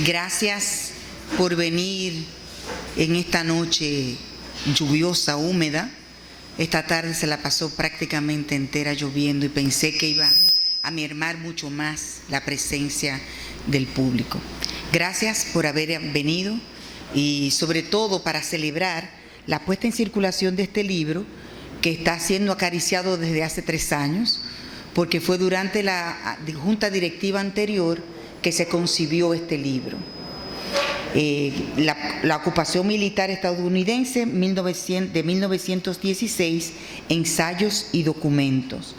Gracias por venir en esta noche lluviosa, húmeda. Esta tarde se la pasó prácticamente entera lloviendo y pensé que iba a mermar mucho más la presencia del público. Gracias por haber venido y sobre todo para celebrar la puesta en circulación de este libro que está siendo acariciado desde hace 3 años, porque fue durante la junta directiva anterior que se concibió este libro. La ocupación militar estadounidense de 1916, ensayos y documentos.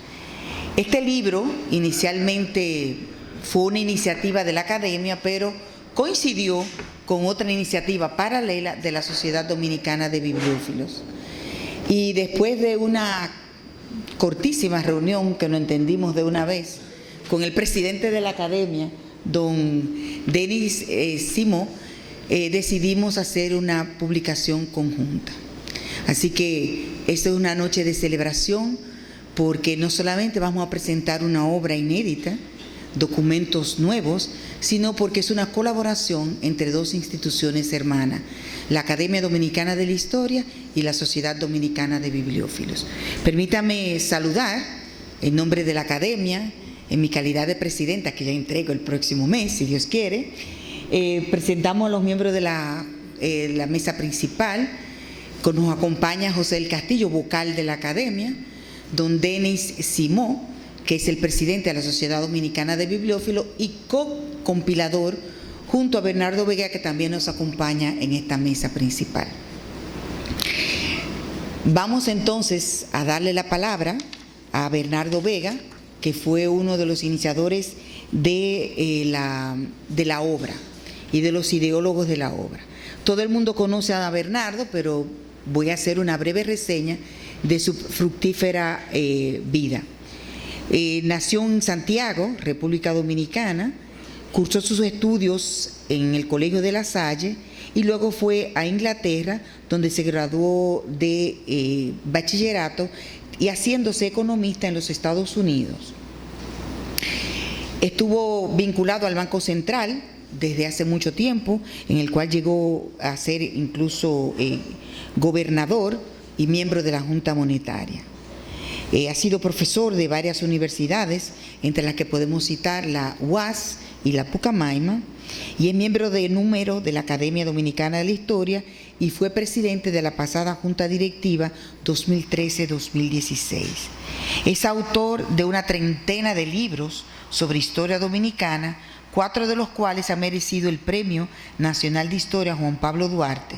Este libro inicialmente fue una iniciativa de la academia, pero coincidió con otra iniciativa paralela de la Sociedad Dominicana de Bibliófilos. Y después de una cortísima reunión que nos entendimos de una vez con el presidente de la academia, don Denis Simó, decidimos hacer una publicación conjunta. Así que esta es una noche de celebración porque no solamente vamos a presentar una obra inédita, documentos nuevos, sino porque es una colaboración entre 2 instituciones hermanas, la Academia Dominicana de la Historia y la Sociedad Dominicana de Bibliófilos. Permítame saludar en nombre de la Academia, en mi calidad de presidenta, que ya entrego el próximo mes, si Dios quiere. Presentamos a los miembros de la mesa principal. Nos acompaña José del Castillo, vocal de la Academia, don Denis Simó, que es el presidente de la Sociedad Dominicana de Bibliófilos y co-compilador, junto a Bernardo Vega, que también nos acompaña en esta mesa principal. Vamos entonces a darle la palabra a Bernardo Vega, que fue uno de los iniciadores de la obra y de los ideólogos de la obra. Todo el mundo conoce a Bernardo, pero voy a hacer una breve reseña de su fructífera vida. Nació en Santiago, República Dominicana, cursó sus estudios en el Colegio de La Salle y luego fue a Inglaterra, donde se graduó de bachillerato y haciéndose economista en los Estados Unidos. Estuvo vinculado al Banco Central desde hace mucho tiempo, en el cual llegó a ser incluso gobernador y miembro de la Junta Monetaria. Ha sido profesor de varias universidades, entre las que podemos citar la UAS y la Pucamaima, y es miembro de número de la Academia Dominicana de la Historia y fue presidente de la pasada Junta Directiva 2013-2016. Es autor de una treintena de libros sobre historia dominicana, 4 de los cuales han merecido el Premio Nacional de Historia Juan Pablo Duarte.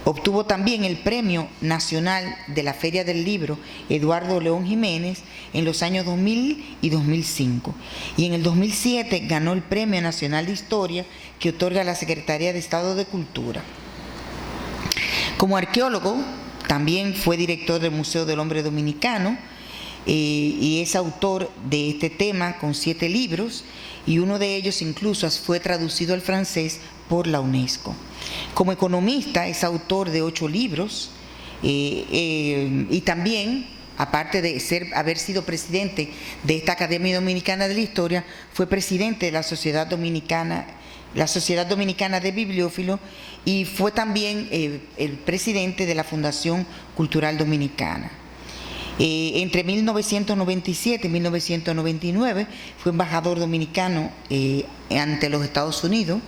Obtuvo también el Premio Nacional de la Feria del Libro Eduardo León Jiménez en los años 2000 y 2005. Y en el 2007 ganó el Premio Nacional de Historia que otorga la Secretaría de Estado de Cultura. Como arqueólogo, también fue director del Museo del Hombre Dominicano y es autor de este tema con 7 libros y uno de ellos incluso fue traducido al francés por la UNESCO. Como economista es autor de 8 libros y también, aparte de haber sido presidente de esta Academia Dominicana de la Historia, fue presidente de la Sociedad Dominicana de Bibliófilos y fue también el presidente de la Fundación Cultural Dominicana. Entre 1997 y 1999 fue embajador dominicano ante los Estados Unidos.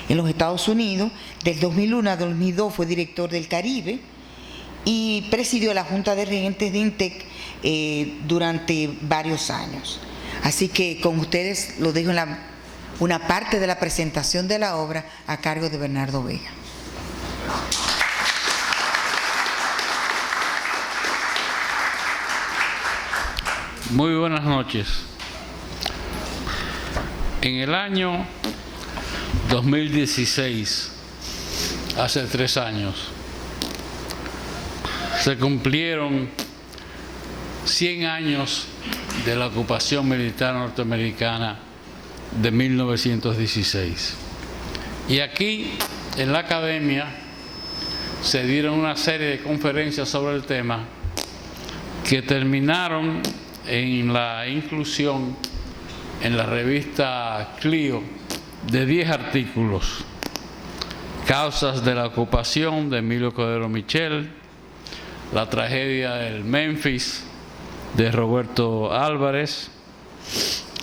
En los Estados Unidos, del 2001 a 2002 fue director del Caribe y presidió la Junta de Regentes de INTEC durante varios años. Así que con ustedes lo dejo en una parte de la presentación de la obra a cargo de Bernardo Vega. Muy buenas noches. En el año 2016, hace 3 años, se cumplieron 100 años de la ocupación militar norteamericana de 1916. Y aquí, en la Academia, se dieron una serie de conferencias sobre el tema que terminaron en la inclusión en la revista Clio de 10 artículos: Causas de la ocupación, de Emilio Cordero Michel; La tragedia del Memphis, de Roberto Álvarez;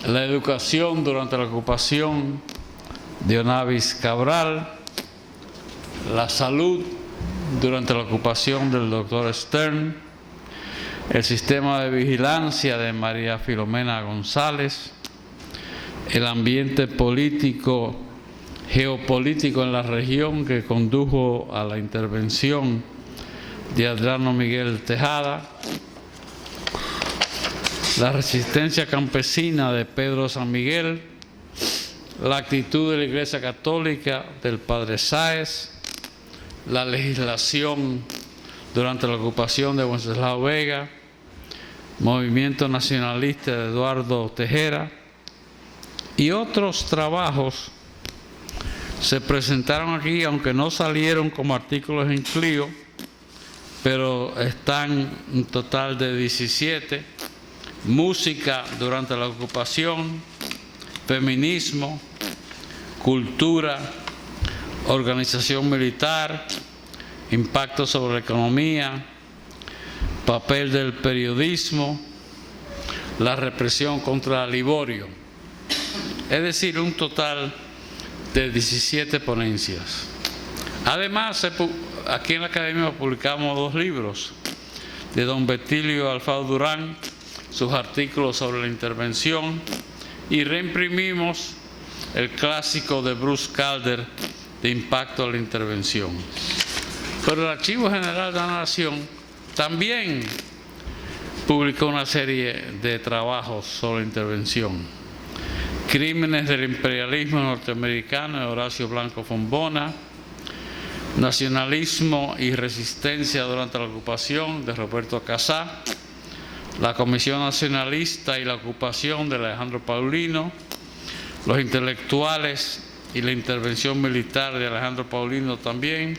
La educación durante la ocupación, de Onavis Cabral; La salud durante la ocupación, del doctor Stern; El sistema de vigilancia, de María Filomena González; El ambiente político, geopolítico en la región que condujo a la intervención, de Adriano Miguel Tejada; La resistencia campesina, de Pedro San Miguel; La actitud de la Iglesia Católica, del padre Sáez; La legislación durante la ocupación, de Wenceslao Vega; Movimiento Nacionalista, de Eduardo Tejera. Y otros trabajos se presentaron aquí, aunque no salieron como artículos en Clio, pero están un total de 17: Música durante la ocupación, Feminismo, Cultura, Organización militar, Impacto sobre la economía, Papel del periodismo, La represión contra Liborio. Es decir, un total de 17 ponencias. Además, aquí en la Academia publicamos 2 libros de don Betilio Alfaro Durán, sus artículos sobre la intervención, y reimprimimos el clásico de Bruce Calder, de Impacto de la intervención. Pero el Archivo General de la Nación también publicó una serie de trabajos sobre la intervención: Crímenes del imperialismo norteamericano, de Horacio Blanco Fombona; Nacionalismo y resistencia durante la ocupación, de Roberto Casá; La Comisión Nacionalista y la ocupación, de Alejandro Paulino; Los intelectuales y la intervención militar, de Alejandro Paulino también;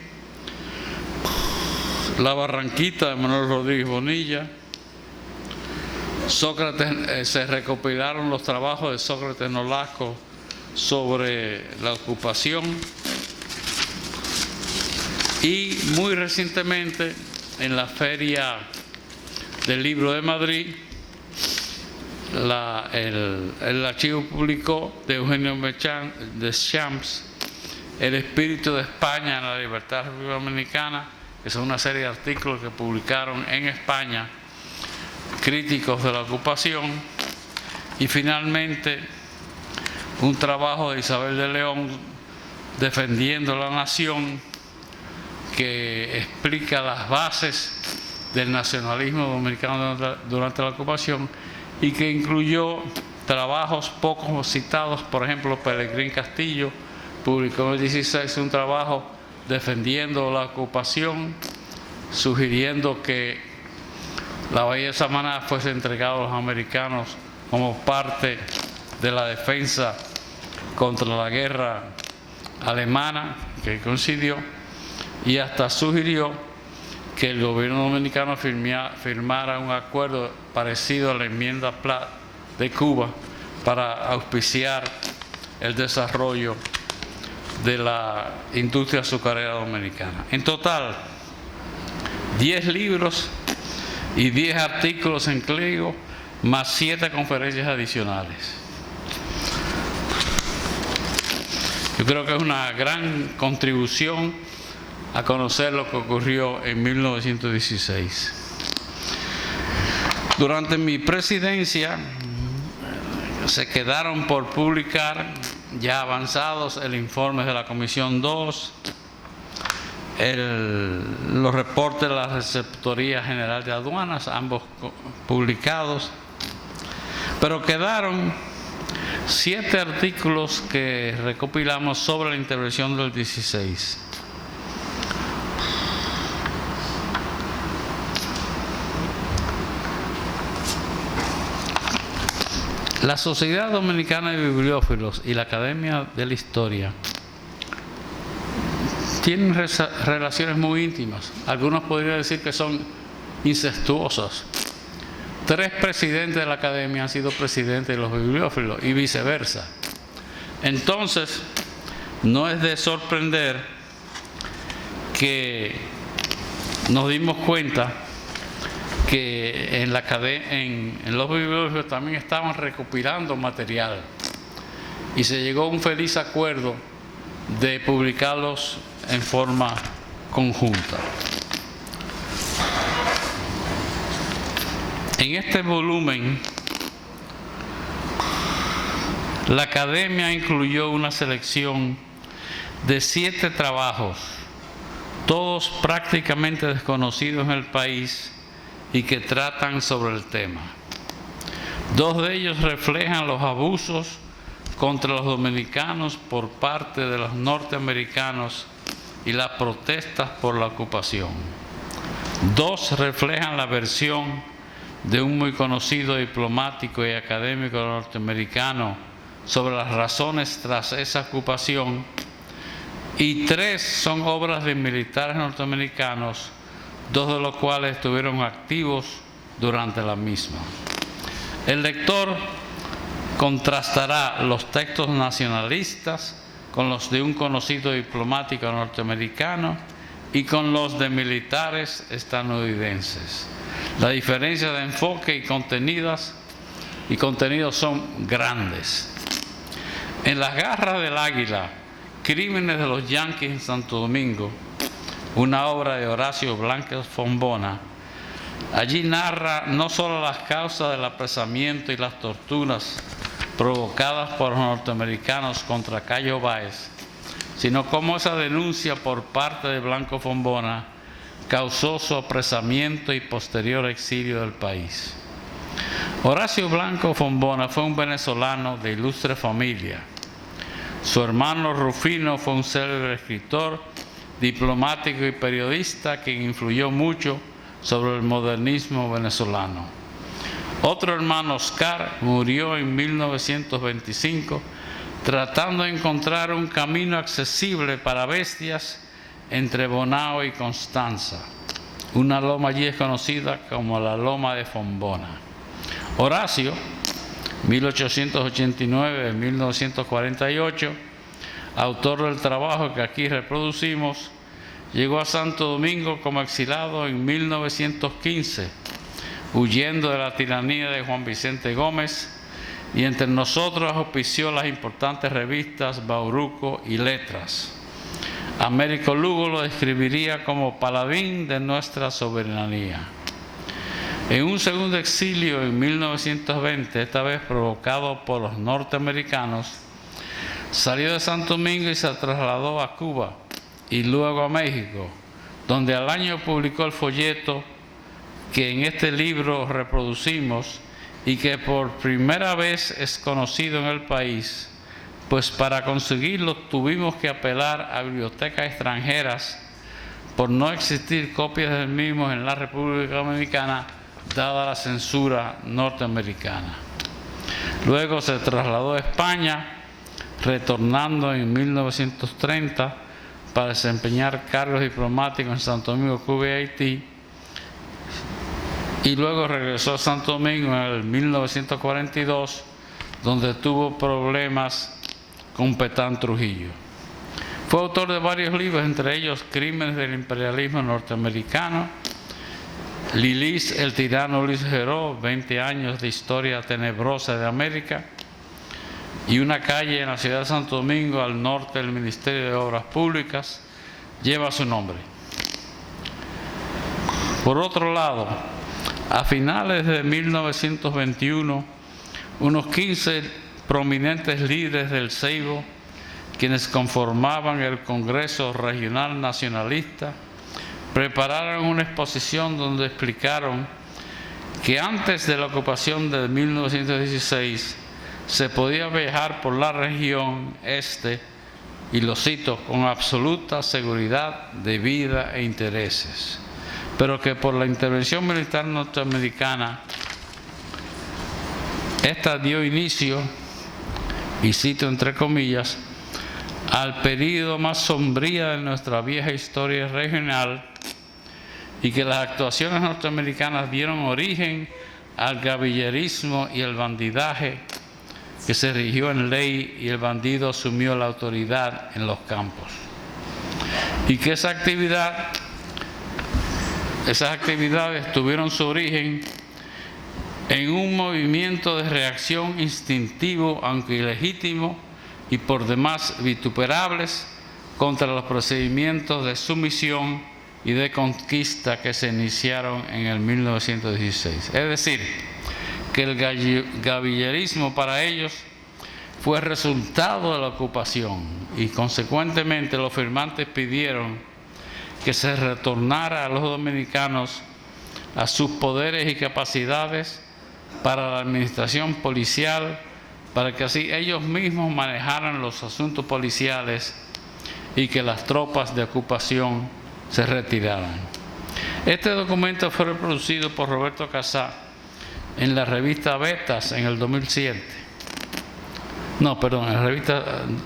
La Barranquita, de Manuel Rodríguez Bonilla; Sócrates, se recopilaron los trabajos de Sócrates Nolasco sobre la ocupación. Y muy recientemente, en la Feria del Libro de Madrid, el archivo publicó, de Eugenio Deschamps, El espíritu de España en la libertad dominicana, que son una serie de artículos que publicaron en España críticos de la ocupación. Y finalmente, un trabajo de Isabel de León, Defendiendo la Nación, que explica las bases del nacionalismo dominicano durante la ocupación, y que incluyó trabajos poco citados. Por ejemplo, Pelegrín Castillo publicó en el 16 un trabajo defendiendo la ocupación, sugiriendo que la Bahía de Samaná fuese entregada a los americanos como parte de la defensa contra la guerra alemana, que coincidió, y hasta sugirió que el gobierno dominicano firmara un acuerdo parecido a la enmienda Platt de Cuba para auspiciar el desarrollo de la industria azucarera dominicana. En total, 10 libros y 10 artículos en Clio, más 7 conferencias adicionales. Yo creo que es una gran contribución a conocer lo que ocurrió en 1916. Durante mi presidencia se quedaron por publicar, ya avanzados, el informe de la Comisión 2, los reportes de la Receptoría General de Aduanas, ambos publicados, pero quedaron 7 artículos que recopilamos sobre la intervención del 16. La Sociedad Dominicana de Bibliófilos y la Academia de la Historia tienen relaciones muy íntimas. Algunos podrían decir que son incestuosas, 3 presidentes de la academia han sido presidentes de los bibliófilos y viceversa. Entonces, no es de sorprender que nos dimos cuenta que en los bibliófilos también estaban recopilando material y se llegó a un feliz acuerdo de publicarlos en forma conjunta. En este volumen, la academia incluyó una selección de 7 trabajos, todos prácticamente desconocidos en el país y que tratan sobre el tema. 2 de ellos reflejan los abusos contra los dominicanos por parte de los norteamericanos y las protestas por la ocupación. 2 reflejan la versión de un muy conocido diplomático y académico norteamericano sobre las razones tras esa ocupación, y 3 son obras de militares norteamericanos, 2 de los cuales estuvieron activos durante la misma. El lector contrastará los textos nacionalistas con los de un conocido diplomático norteamericano y con los de militares estadounidenses. La diferencia de enfoque y contenidos son grandes. En Las garras del águila, Crímenes de los Yanquis en Santo Domingo, una obra de Horacio Blanco Fombona, allí narra no solo las causas del apresamiento y las torturas provocadas por los norteamericanos contra Cayo Báez, sino cómo esa denuncia por parte de Blanco Fombona causó su apresamiento y posterior exilio del país. Horacio Blanco Fombona fue un venezolano de ilustre familia. Su hermano Rufino fue un célebre escritor, diplomático y periodista que influyó mucho sobre el modernismo venezolano. Otro hermano, Oscar, murió en 1925 tratando de encontrar un camino accesible para bestias entre Bonao y Constanza. Una loma allí es conocida como la Loma de Fombona. Horacio, 1889-1948, autor del trabajo que aquí reproducimos, llegó a Santo Domingo como exilado en 1915, huyendo de la tiranía de Juan Vicente Gómez, y entre nosotros auspició las importantes revistas Bauruco y Letras. Américo Lugo lo describiría como paladín de nuestra soberanía. En un segundo exilio en 1920, esta vez provocado por los norteamericanos, salió de Santo Domingo y se trasladó a Cuba y luego a México, donde al año publicó el folleto que en este libro reproducimos y que por primera vez es conocido en el país, pues para conseguirlo tuvimos que apelar a bibliotecas extranjeras por no existir copias del mismo en la República Dominicana, dada la censura norteamericana. Luego se trasladó a España, retornando en 1930 para desempeñar cargos diplomáticos en Santo Domingo, Cuba y Haití, y luego regresó a Santo Domingo en el 1942, donde tuvo problemas con Petán Trujillo. Fue autor de varios libros, entre ellos Crímenes del imperialismo norteamericano, Lilis, el tirano Luis Heró, 20 años de historia tenebrosa de América, y una calle en la ciudad de Santo Domingo, al norte del Ministerio de Obras Públicas, lleva su nombre. Por otro lado, a finales de 1921, unos 15 prominentes líderes del Seibo, quienes conformaban el Congreso Regional Nacionalista, prepararon una exposición donde explicaron que antes de la ocupación de 1916 se podía viajar por la región este, y lo cito, con absoluta seguridad de vida e intereses, pero que por la intervención militar norteamericana, esta dio inicio, y cito entre comillas, al período más sombrío de nuestra vieja historia regional, y que las actuaciones norteamericanas dieron origen al gavillerismo y el bandidaje que se rigió en ley y el bandido asumió la autoridad en los campos. Y que esas actividades tuvieron su origen en un movimiento de reacción instintivo, aunque ilegítimo y por demás vituperables, contra los procedimientos de sumisión y de conquista que se iniciaron en el 1916. Es decir, que el gavillerismo para ellos fue resultado de la ocupación y consecuentemente los firmantes pidieron que se retornara a los dominicanos a sus poderes y capacidades para la administración policial, para que así ellos mismos manejaran los asuntos policiales y que las tropas de ocupación se retiraran. Este documento fue reproducido por Roberto Casá en la revista Vetas en el 2007. En la revista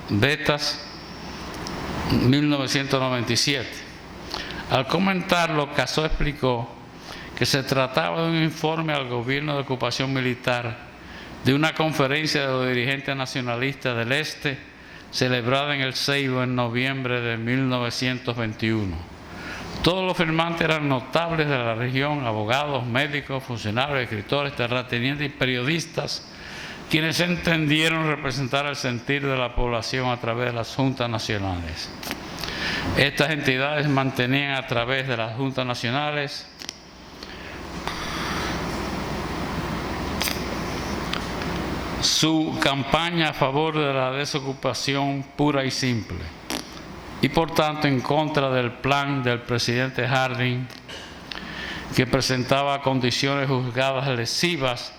Vetas 1997. Al comentarlo, Casó explicó que se trataba de un informe al gobierno de ocupación militar de una conferencia de los dirigentes nacionalistas del Este celebrada en El Ceibo en noviembre de 1921. Todos los firmantes eran notables de la región, abogados, médicos, funcionarios, escritores, terratenientes y periodistas, quienes entendieron representar el sentir de la población a través de las juntas nacionales. Estas entidades mantenían a través de las juntas nacionales su campaña a favor de la desocupación pura y simple, y por tanto en contra del plan del presidente Harding, que presentaba condiciones juzgadas lesivas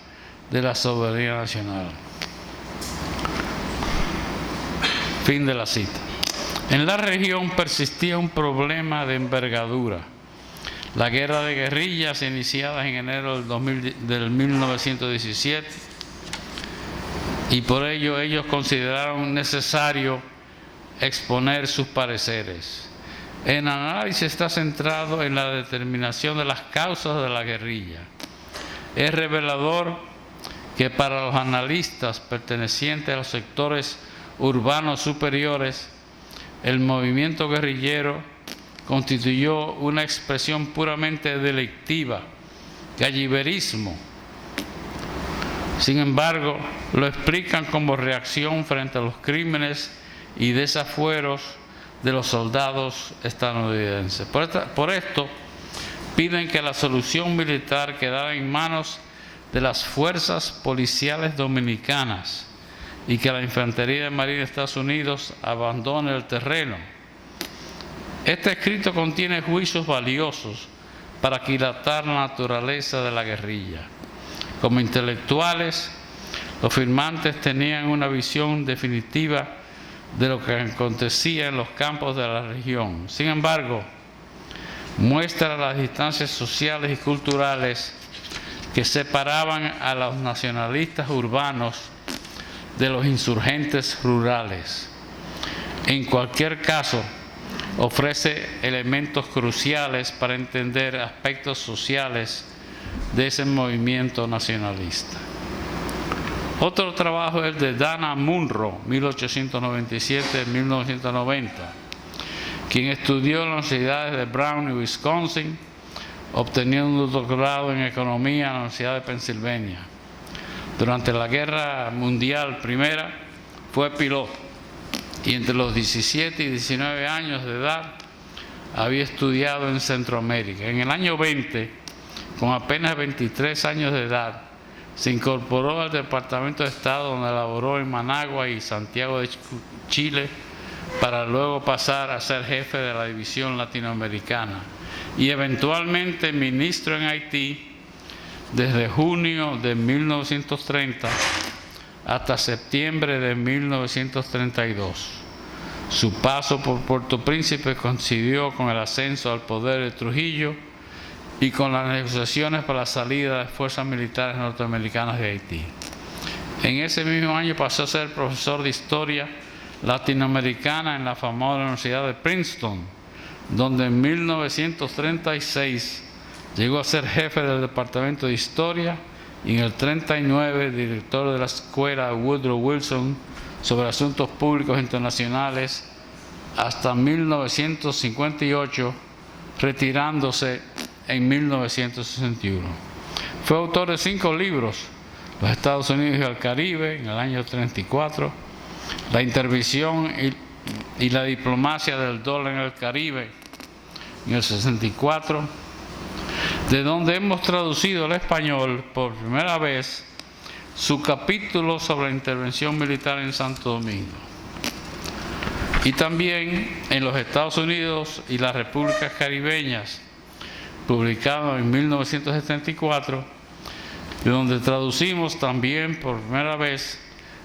de la soberanía nacional. Fin de la cita. En la región persistía un problema de envergadura. La guerra de guerrillas iniciada en enero del 1917, y por ello ellos consideraron necesario exponer sus pareceres. El análisis está centrado en la determinación de las causas de la guerrilla. Es revelador que para los analistas pertenecientes a los sectores urbanos superiores, el movimiento guerrillero constituyó una expresión puramente delictiva, galliverismo. Sin embargo, lo explican como reacción frente a los crímenes y desafueros de los soldados estadounidenses. Por esto, piden que la solución militar quedara en manos de las fuerzas policiales dominicanas y que la Infantería de Marina de Estados Unidos abandone el terreno. Este escrito contiene juicios valiosos para aquilatar la naturaleza de la guerrilla. Como intelectuales, los firmantes tenían una visión definitiva de lo que acontecía en los campos de la región. Sin embargo, muestra las distancias sociales y culturales que separaban a los nacionalistas urbanos de los insurgentes rurales. En cualquier caso, ofrece elementos cruciales para entender aspectos sociales de ese movimiento nacionalista. Otro trabajo es el de Dana Munro, 1897-1990, quien estudió en las universidades de Brown y Wisconsin, obteniendo un doctorado en economía en la Universidad de Pensilvania. Durante la Guerra Mundial I fue piloto y entre los 17 y 19 años de edad había estudiado en Centroamérica. En el año 20, con apenas 23 años de edad, se incorporó al Departamento de Estado, donde laboró en Managua y Santiago de Chile, para luego pasar a ser jefe de la división latinoamericana y eventualmente ministro en Haití desde junio de 1930 hasta septiembre de 1932. Su paso por Puerto Príncipe coincidió con el ascenso al poder de Trujillo y con las negociaciones para la salida de fuerzas militares norteamericanas de Haití. En ese mismo año pasó a ser profesor de historia latinoamericana en la famosa Universidad de Princeton, donde en 1936 llegó a ser jefe del Departamento de Historia y en el 39 director de la Escuela Woodrow Wilson sobre Asuntos Públicos Internacionales hasta 1958, retirándose en 1961. Fue autor de 5 libros: Los Estados Unidos y el Caribe, en el año 34, La intervención y la diplomacia del dólar en el Caribe, en el 64, de donde hemos traducido al español por primera vez su capítulo sobre la intervención militar en Santo Domingo, y también en los Estados Unidos y las Repúblicas Caribeñas, publicado en 1974, de donde traducimos también por primera vez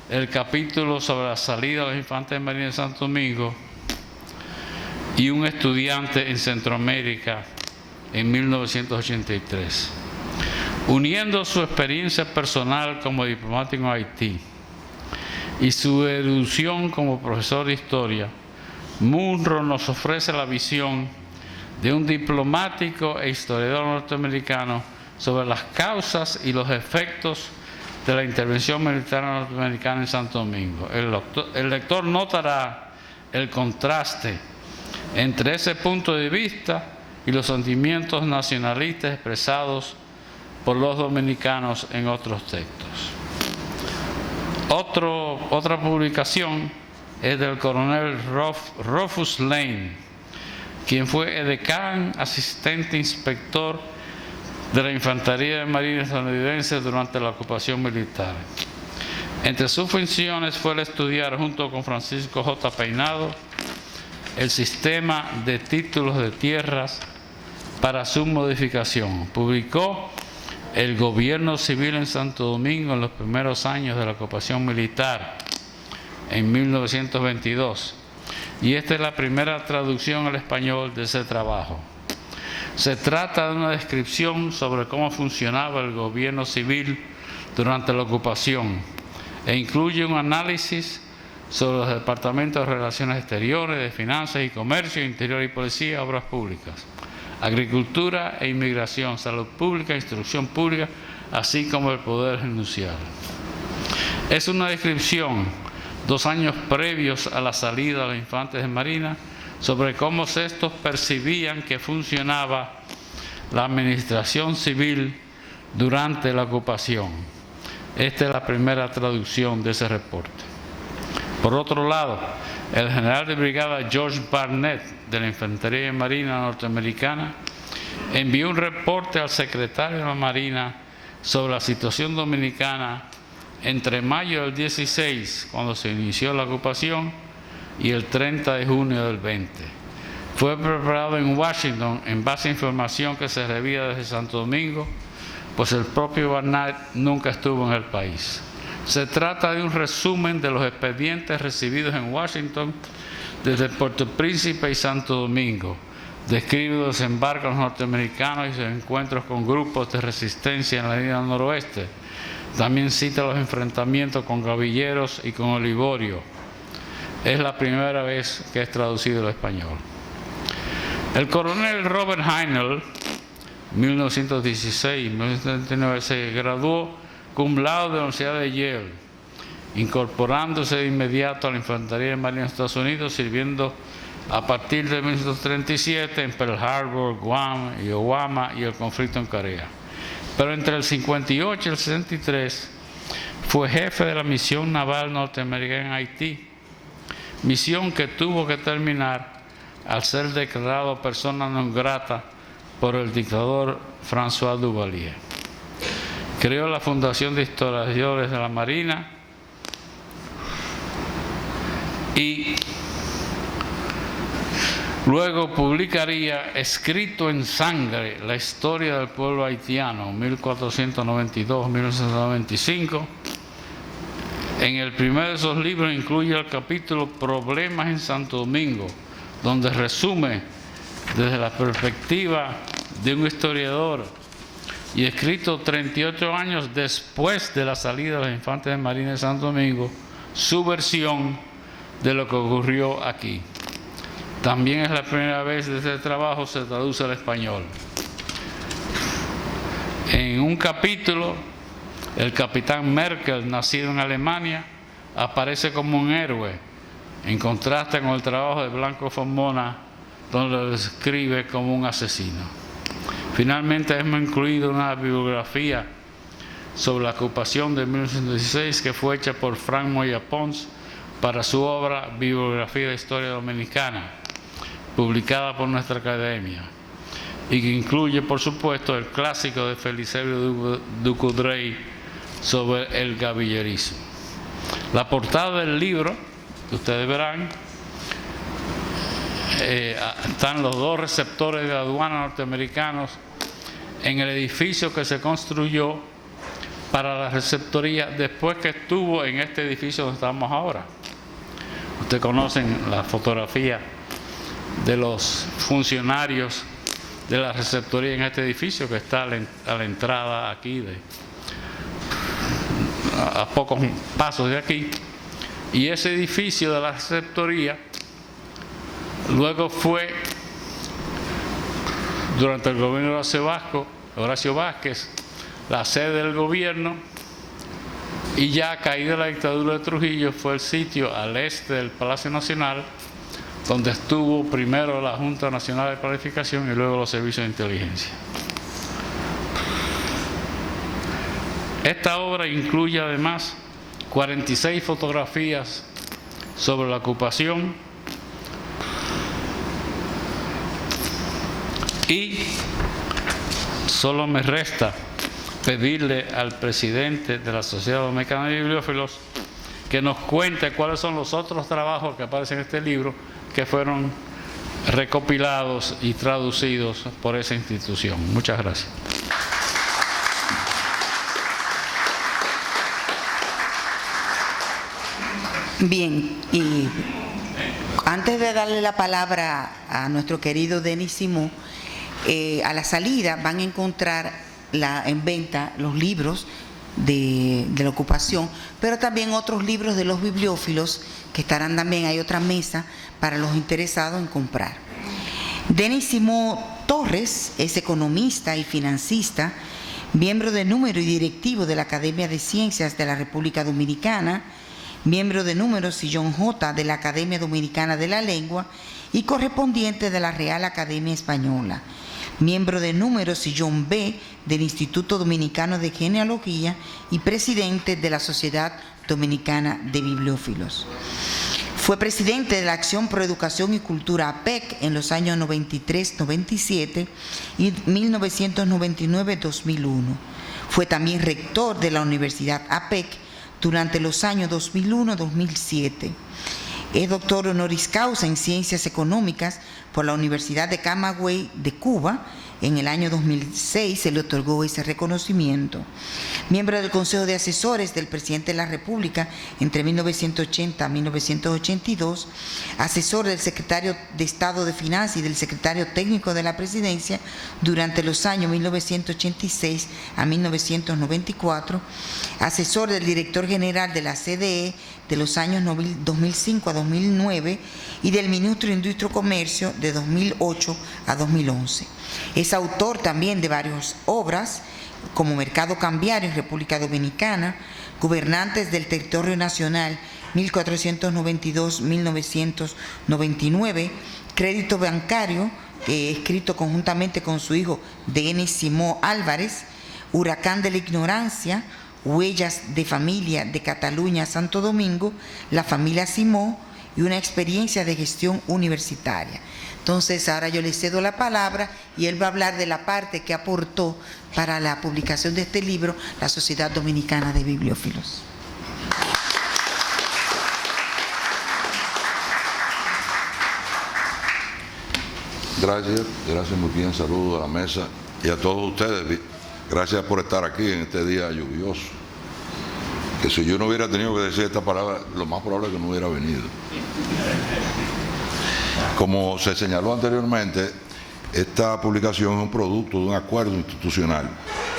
el capítulo sobre la salida de los infantes de Marina de Santo Domingo y un estudiante en Centroamérica en 1983. Uniendo su experiencia personal como diplomático en Haití y su erudición como profesor de historia, Munro nos ofrece la visión de un diplomático e historiador norteamericano sobre las causas y los efectos de la intervención militar norteamericana en Santo Domingo. El lector notará el contraste entre ese punto de vista y los sentimientos nacionalistas expresados por los dominicanos en otros textos. Otra publicación es del coronel Rufus Lane, quien fue edecán, asistente inspector de la Infantería de Marina estadounidense durante la ocupación militar. Entre sus funciones fue el estudiar junto con Francisco J. Peinado el sistema de títulos de tierras para su modificación. Publicó El gobierno civil en Santo Domingo en los primeros años de la ocupación militar en 1922, y esta es la primera traducción al español de ese trabajo. Se trata de una descripción sobre cómo funcionaba el gobierno civil durante la ocupación e incluye un análisis sobre los departamentos de Relaciones Exteriores, de Finanzas y Comercio, Interior y Policía, Obras Públicas, Agricultura e Inmigración, Salud Pública, Instrucción Pública, así como el Poder Judicial. Es una descripción, 2 años previos a la salida de los infantes de Marina, sobre cómo estos percibían que funcionaba la administración civil durante la ocupación. Esta es la primera traducción de ese reporte. Por otro lado, el general de brigada George Barnett de la Infantería de Marina norteamericana envió un reporte al secretario de la Marina sobre la situación dominicana entre mayo del 16, cuando se inició la ocupación, y el 30 de junio del 20. Fue preparado en Washington en base a información que se recibía desde Santo Domingo, pues el propio Barnett nunca estuvo en el país. Se trata de un resumen de los expedientes recibidos en Washington desde Puerto Príncipe y Santo Domingo. Describe los desembarcos norteamericanos y sus encuentros con grupos de resistencia en la línea noroeste. También cita los enfrentamientos con gavilleros y con Olivorio. Es la primera vez que es traducido al español. El coronel Robert Heinel, 1916-1939, se graduó cum laude de la Universidad de Yale, incorporándose de inmediato a la Infantería de Marina de Estados Unidos, sirviendo a partir de 1937 en Pearl Harbor, Guam y Obama y el conflicto en Corea. Pero entre el 58 y el 63 fue jefe de la misión naval norteamericana en Haití, misión que tuvo que terminar al ser declarado persona non grata por el dictador François Duvalier. Creó la Fundación de Historiadores de la Marina y luego publicaría Escrito en Sangre, la historia del pueblo haitiano, 1492-1995. En el primero de esos libros incluye el capítulo Problemas en Santo Domingo, donde resume desde la perspectiva de un historiador y escrito 38 años después de la salida de los infantes de Marina de Santo Domingo, su versión de lo que ocurrió aquí. También es la primera vez que este trabajo se traduce al español. En un capítulo El capitán Merkel, nacido en Alemania, aparece como un héroe, en contraste con el trabajo de Blanco Formona, donde lo describe como un asesino. Finalmente hemos incluido una bibliografía sobre la ocupación de 1916 que fue hecha por Frank Moya Pons para su obra Bibliografía de Historia Dominicana, publicada por nuestra academia, y que incluye, por supuesto, el clásico de Felicerio Ducoudray sobre el gavillerismo. La portada del libro, que ustedes verán, están los dos receptores de aduana norteamericanos en el edificio que se construyó para la receptoría después que estuvo en este edificio donde estamos ahora. Ustedes conocen la fotografía de los funcionarios de la receptoría en este edificio que está a la entrada aquí, a pocos pasos de aquí. Y ese edificio de la receptoría luego fue, durante el gobierno de Horacio Vázquez, la sede del gobierno, y ya caída la dictadura de Trujillo fue el sitio al este del Palacio Nacional donde estuvo primero la Junta Nacional de Planificación y luego los servicios de inteligencia. Esta obra incluye además 46 fotografías sobre la ocupación y solo me resta pedirle al presidente de la Sociedad Dominicana de Bibliófilos que nos cuente cuáles son los otros trabajos que aparecen en este libro que fueron recopilados y traducidos por esa institución. Muchas gracias. Bien, y antes de darle la palabra a nuestro querido Denis Simó, a la salida van a encontrar en venta los libros de la ocupación, pero también otros libros de los bibliófilos que estarán también, hay otra mesa para los interesados en comprar. Denis Simó Torres es economista y financista, miembro de número y directivo de la Academia de Ciencias de la República Dominicana, miembro de número Sillón J de la Academia Dominicana de la Lengua y correspondiente de la Real Academia Española, miembro de número Sillón B del Instituto Dominicano de Genealogía y presidente de la Sociedad Dominicana de Bibliófilos. Fue presidente de la Acción Pro Educación y Cultura APEC en los años 93-97 y 1999-2001. Fue también rector de la Universidad APEC durante los años 2001-2007. Es doctor honoris causa en Ciencias Económicas por la Universidad de Camagüey de Cuba. En el año 2006 se le otorgó ese reconocimiento. Miembro del Consejo de Asesores del Presidente de la República entre 1980 a 1982, asesor del Secretario de Estado de Finanzas y del Secretario Técnico de la Presidencia durante los años 1986 a 1994, asesor del Director General de la CDE de los años 2005 a 2009 y del Ministro de Industria y Comercio de 2008 a 2011. Es autor también de varias obras como Mercado Cambiario en República Dominicana, Gobernantes del Territorio Nacional 1492-1999, Crédito Bancario, escrito conjuntamente con su hijo Denis Simó Álvarez, Huracán de la Ignorancia, Huellas de Familia de Cataluña a Santo Domingo, La Familia Simó y una experiencia de gestión universitaria. Entonces, ahora yo le cedo la palabra y él va a hablar de la parte que aportó para la publicación de este libro la Sociedad Dominicana de Bibliófilos. Gracias muy bien, saludos a la mesa y a todos ustedes. Gracias por estar aquí en este día lluvioso. Que si yo no hubiera tenido que decir esta palabra, lo más probable es que no hubiera venido. Como se señaló anteriormente, esta publicación es un producto de un acuerdo institucional,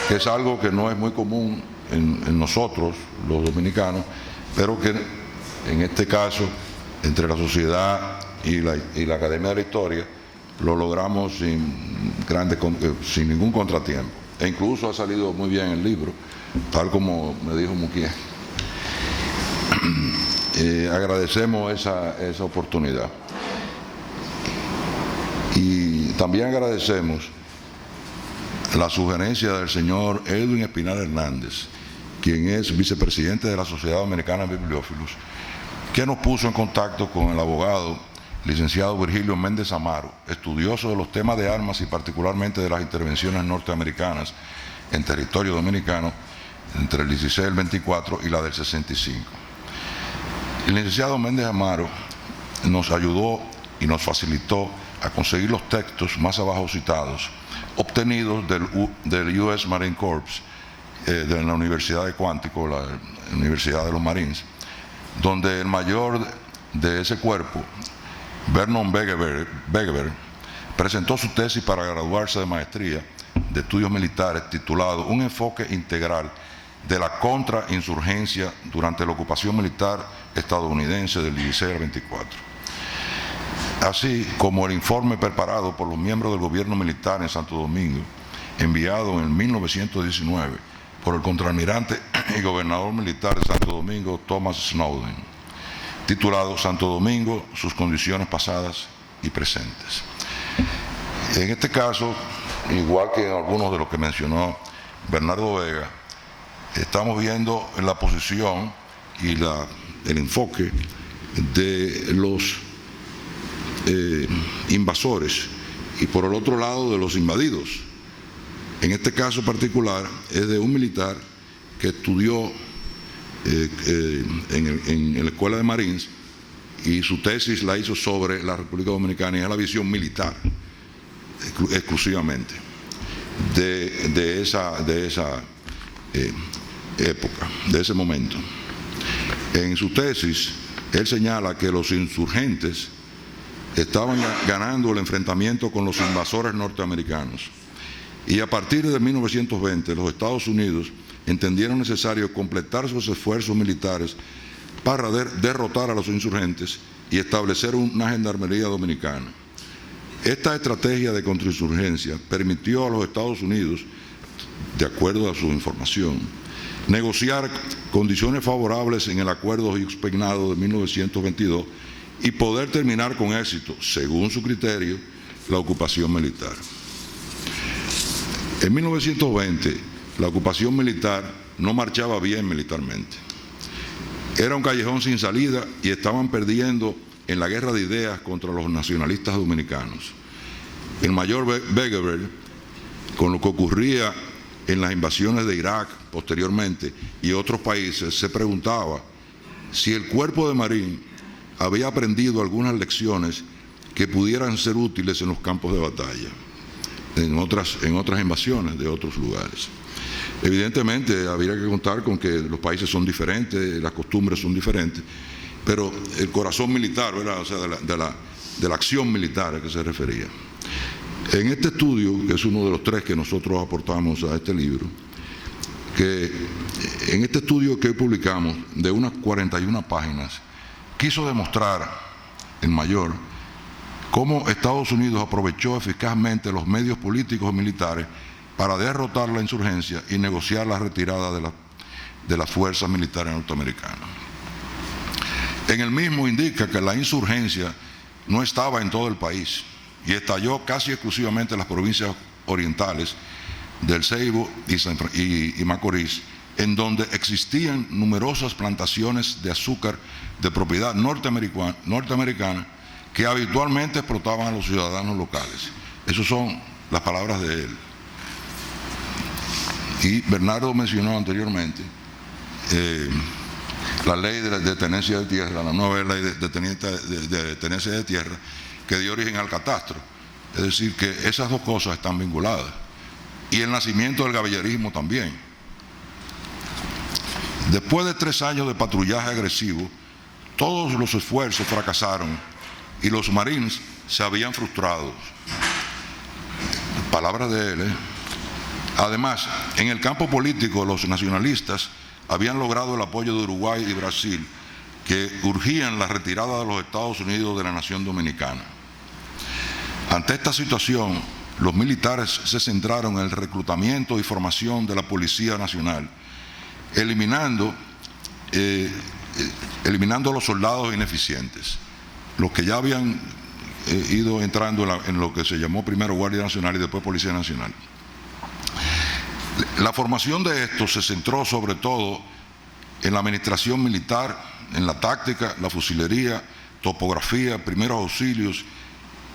que es algo que no es muy común en nosotros, los dominicanos, pero que en este caso, entre la sociedad y la Academia de la Historia, lo logramos sin ningún contratiempo. E incluso ha salido muy bien el libro, tal como me dijo Muquié. Agradecemos esa oportunidad. Y también agradecemos la sugerencia del señor Edwin Espinal Hernández, quien es vicepresidente de la Sociedad Dominicana de Bibliófilos, que nos puso en contacto con el abogado licenciado Virgilio Méndez Amaro, estudioso de los temas de armas y particularmente de las intervenciones norteamericanas en territorio dominicano entre el 16 y el 24 y la del 65. El licenciado Méndez Amaro nos ayudó y nos facilitó a conseguir los textos más abajo citados, obtenidos del US Marine Corps, de la Universidad de Cuántico, la Universidad de los Marines, donde el mayor de ese cuerpo, Vernon Begeber, presentó su tesis para graduarse de maestría de estudios militares titulado Un enfoque integral de la contrainsurgencia durante la ocupación militar estadounidense del 16 al 24. Así como el informe preparado por los miembros del gobierno militar en Santo Domingo, enviado en 1919 por el contraalmirante y gobernador militar de Santo Domingo, Thomas Snowden, titulado Santo Domingo, sus condiciones pasadas y presentes. En este caso, igual que en algunos de los que mencionó Bernardo Vega, estamos viendo la posición y el enfoque de los invasores y por el otro lado de los invadidos. En este caso particular es de un militar que estudió en la Escuela de Marines y su tesis la hizo sobre la República Dominicana y es la visión militar exclusivamente de esa época, de ese momento. En su tesis él señala que los insurgentes estaban ganando el enfrentamiento con los invasores norteamericanos y a partir de 1920 los Estados Unidos entendieron necesario completar sus esfuerzos militares para derrotar a los insurgentes y establecer una gendarmería dominicana. Esta estrategia de contrainsurgencia permitió a los Estados Unidos, de acuerdo a su información, negociar condiciones favorables en el acuerdo Hughes-Peinado de 1922 y poder terminar con éxito, según su criterio, la ocupación militar. En 1920, la ocupación militar no marchaba bien militarmente. Era un callejón sin salida y estaban perdiendo en la guerra de ideas contra los nacionalistas dominicanos. El mayor Begeber, con lo que ocurría en las invasiones de Irak posteriormente y otros países, se preguntaba si el cuerpo de Marín había aprendido algunas lecciones que pudieran ser útiles en los campos de batalla, en otras invasiones de otros lugares. Evidentemente habría que contar con que los países son diferentes, las costumbres son diferentes, pero el corazón militar, ¿verdad? O sea, de la acción militar a que se refería. En este estudio, que es uno de los 3 que nosotros aportamos a este libro, que en este estudio que publicamos de unas 41 páginas, quiso demostrar el mayor cómo Estados Unidos aprovechó eficazmente los medios políticos y militares para derrotar la insurgencia y negociar la retirada de las fuerzas militares norteamericanas. En el mismo indica que la insurgencia no estaba en todo el país y estalló casi exclusivamente en las provincias orientales del Ceibo y Macorís, en donde existían numerosas plantaciones de azúcar de propiedad norteamericana que habitualmente explotaban a los ciudadanos locales. Esas son las palabras de él. Y Bernardo mencionó anteriormente la ley de tenencia de tierra, la nueva ley de tenencia de tierra que dio origen al catastro. Es decir, que esas dos cosas están vinculadas. Y el nacimiento del caballerismo también. Después de 3 años de patrullaje agresivo, todos los esfuerzos fracasaron y los Marines se habían frustrado. Palabras de él, ¿eh? Además, en el campo político, los nacionalistas habían logrado el apoyo de Uruguay y Brasil, que urgían la retirada de los Estados Unidos de la nación dominicana. Ante esta situación, los militares se centraron en el reclutamiento y formación de la Policía Nacional, eliminando los soldados ineficientes, los que ya habían ido entrando en lo que se llamó primero Guardia Nacional y después Policía Nacional. La formación de estos se centró sobre todo en la administración militar, en la táctica, la fusilería, topografía, primeros auxilios,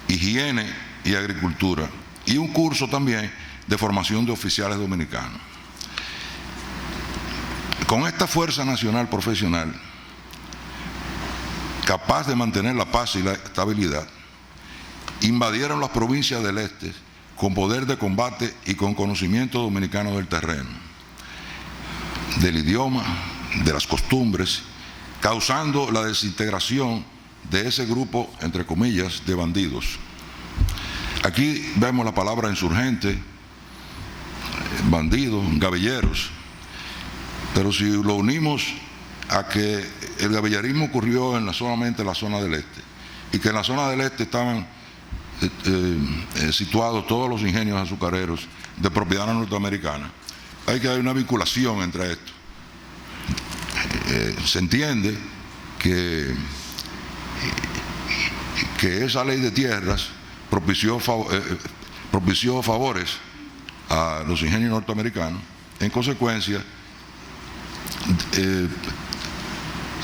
higiene y agricultura, y un curso también de formación de oficiales dominicanos. Con esta Fuerza Nacional Profesional, capaz de mantener la paz y la estabilidad, invadieron las provincias del este con poder de combate y con conocimiento dominicano del terreno, del idioma, de las costumbres, causando la desintegración de ese grupo, entre comillas, de bandidos. Aquí vemos la palabra insurgente, bandidos, gavilleros, pero si lo unimos a que el gavillerismo ocurrió solamente en la zona del este, y que en la zona del este estaban situados todos los ingenios azucareros de propiedad norteamericana, hay que haber una vinculación entre esto. Se entiende que esa ley de tierras propició favores a los ingenios norteamericanos. En consecuencia,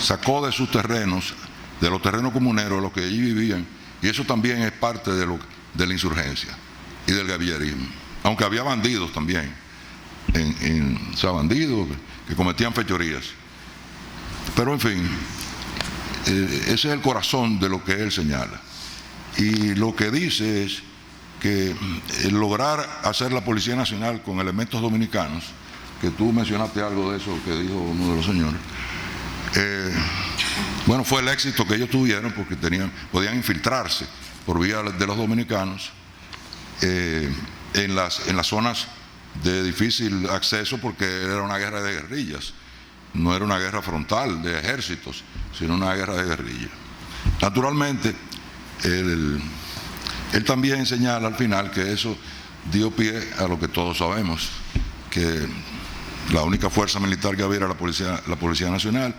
sacó de sus terrenos, de los terrenos comuneros, los que allí vivían, y eso también es parte de la insurgencia y del gavillerismo, aunque había bandidos también, o sea, bandidos que cometían fechorías. Pero en fin, ese es el corazón de lo que él señala. Y lo que dice es que lograr hacer la Policía Nacional con elementos dominicanos, que tú mencionaste algo de eso que dijo uno de los señores, bueno, fue el éxito que ellos tuvieron porque podían infiltrarse por vía de los dominicanos en las zonas de difícil acceso, porque era una guerra de guerrillas, no era una guerra frontal de ejércitos, sino una guerra de guerrillas. Naturalmente, él también señala al final que eso dio pie a lo que todos sabemos, que la única fuerza militar que había era la Policía Nacional,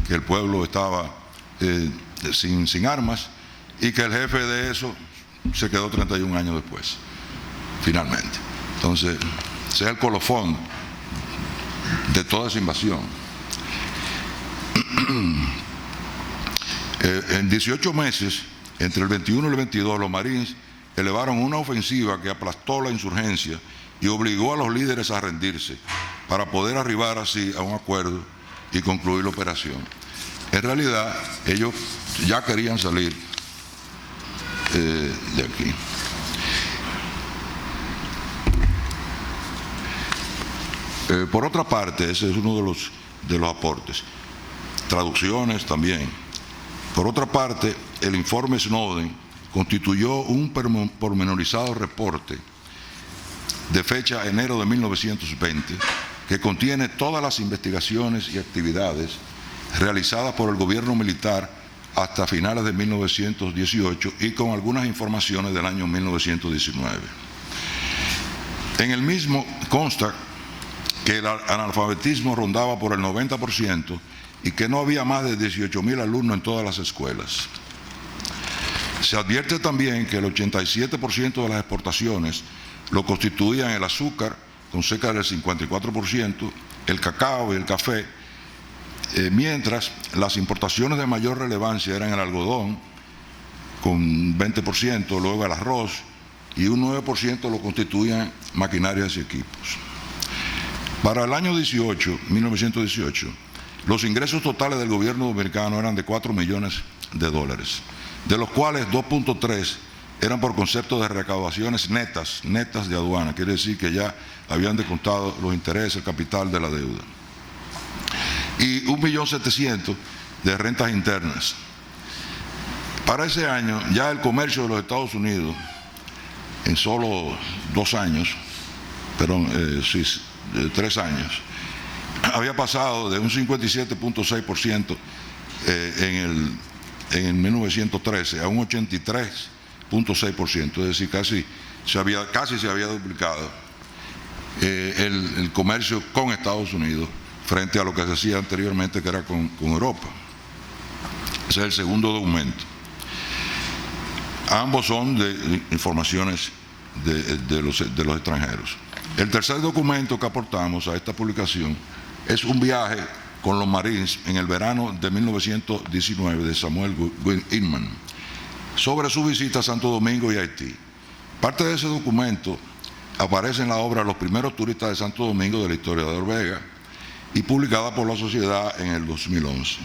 que el pueblo estaba sin armas, y que el jefe de eso se quedó 31 años después, finalmente. Entonces, ese es el colofón de toda esa invasión. En 18 meses, entre el 21 y el 22, los Marines elevaron una ofensiva que aplastó la insurgencia y obligó a los líderes a rendirse para poder arribar así a un acuerdo y concluir la operación. En realidad, ellos ya querían salir de aquí. Por otra parte, ese es uno de los aportes. Traducciones también. Por otra parte, el informe Snowden constituyó un pormenorizado reporte de fecha enero de 1920 que contiene todas las investigaciones y actividades realizadas por el gobierno militar hasta finales de 1918 y con algunas informaciones del año 1919. En el mismo consta que el analfabetismo rondaba por el 90% y que no había más de 18.000 alumnos en todas las escuelas. Se advierte también que el 87% de las exportaciones lo constituían el azúcar, con cerca del 54%, el cacao y el café, mientras las importaciones de mayor relevancia eran el algodón, con 20%, luego el arroz, y un 9% lo constituían maquinarias y equipos. Para el año 1918, los ingresos totales del gobierno dominicano eran de $4 millones, de los cuales 2.3 eran por concepto de recaudaciones netas de aduana, quiere decir que ya habían descontado los intereses, el capital de la deuda, y 1.700.000 de rentas internas. Para ese año ya el comercio de los Estados Unidos, en solo 3 años, había pasado de un 57.6% en 1913 a un 83.6%, es decir, casi se había duplicado el comercio con Estados Unidos frente a lo que se hacía anteriormente, que era con Europa. Ese es el segundo documento. Ambos son de informaciones de los extranjeros. El tercer documento que aportamos a esta publicación es un viaje con los Marines en el verano de 1919 de Samuel Inman sobre su visita a Santo Domingo y Haití. Parte de ese documento aparece en la obra Los primeros turistas de Santo Domingo del historiador Vega y publicada por la Sociedad en el 2011.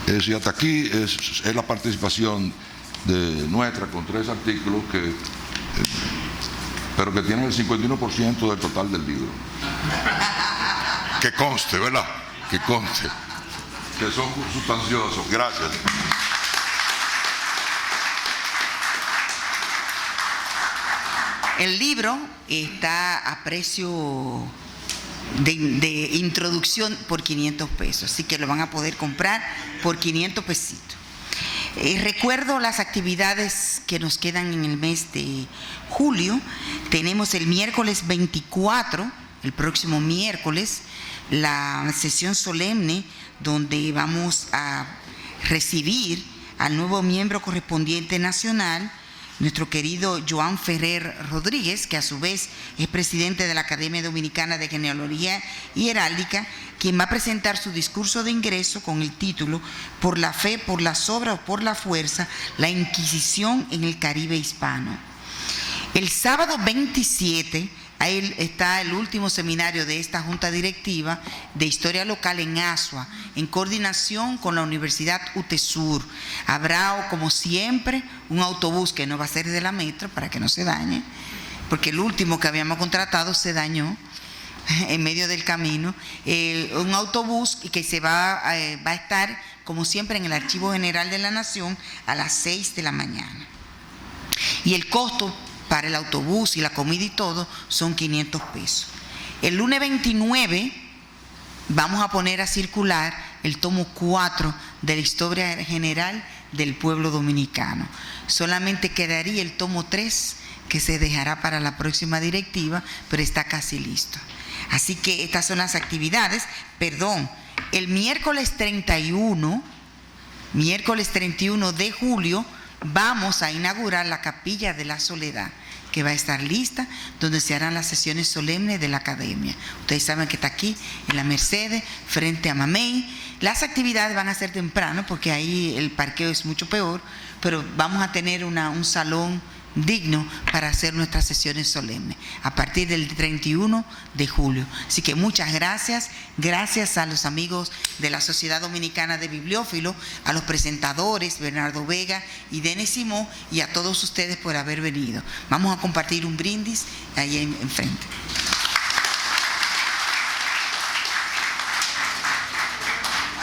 Es decir, hasta aquí es la participación de nuestra con 3 artículos pero que tienen el 51% del total del libro. Que conste, ¿verdad? Que conste. Que son sustanciosos. Gracias. El libro está a precio de introducción por 500 pesos, así que lo van a poder comprar por 500 pesitos. Recuerdo las actividades que nos quedan en el mes de julio. Tenemos el miércoles 24, el próximo miércoles, la sesión solemne donde vamos a recibir al nuevo miembro correspondiente nacional, nuestro querido Joan Ferrer Rodríguez, que a su vez es presidente de la Academia Dominicana de Genealogía y Heráldica, quien va a presentar su discurso de ingreso con el título Por la fe, por la sobra o por la fuerza, la Inquisición en el Caribe hispano. El sábado 27 ahí está el último seminario de esta Junta Directiva de Historia Local en Asua, en coordinación con la Universidad UTESUR. Habrá, como siempre, un autobús que no va a ser de la metro para que no se dañe, porque el último que habíamos contratado se dañó en medio del camino. Un autobús que se va a estar, como siempre, en el Archivo General de la Nación a las 6 de la mañana. Y el costo para el autobús y la comida y todo son 500 pesos. El lunes 29 vamos a poner a circular el tomo 4 de la Historia General del Pueblo Dominicano. Solamente quedaría el tomo 3 que se dejará para la próxima directiva, pero está casi listo. Así que estas son las actividades. El miércoles 31 de julio vamos a inaugurar la Capilla de la Soledad, que va a estar lista, donde se harán las sesiones solemnes de la Academia. Ustedes saben que está aquí en la Mercedes, frente a Mamey. Las actividades van a ser temprano, porque ahí el parqueo es mucho peor, pero vamos a tener un salón digno para hacer nuestras sesiones solemnes a partir del 31 de julio. Así que muchas gracias a los amigos de la Sociedad Dominicana de Bibliófilos, a los presentadores Bernardo Vega y Denis Simó, y a todos ustedes por haber venido. Vamos a compartir un brindis ahí enfrente.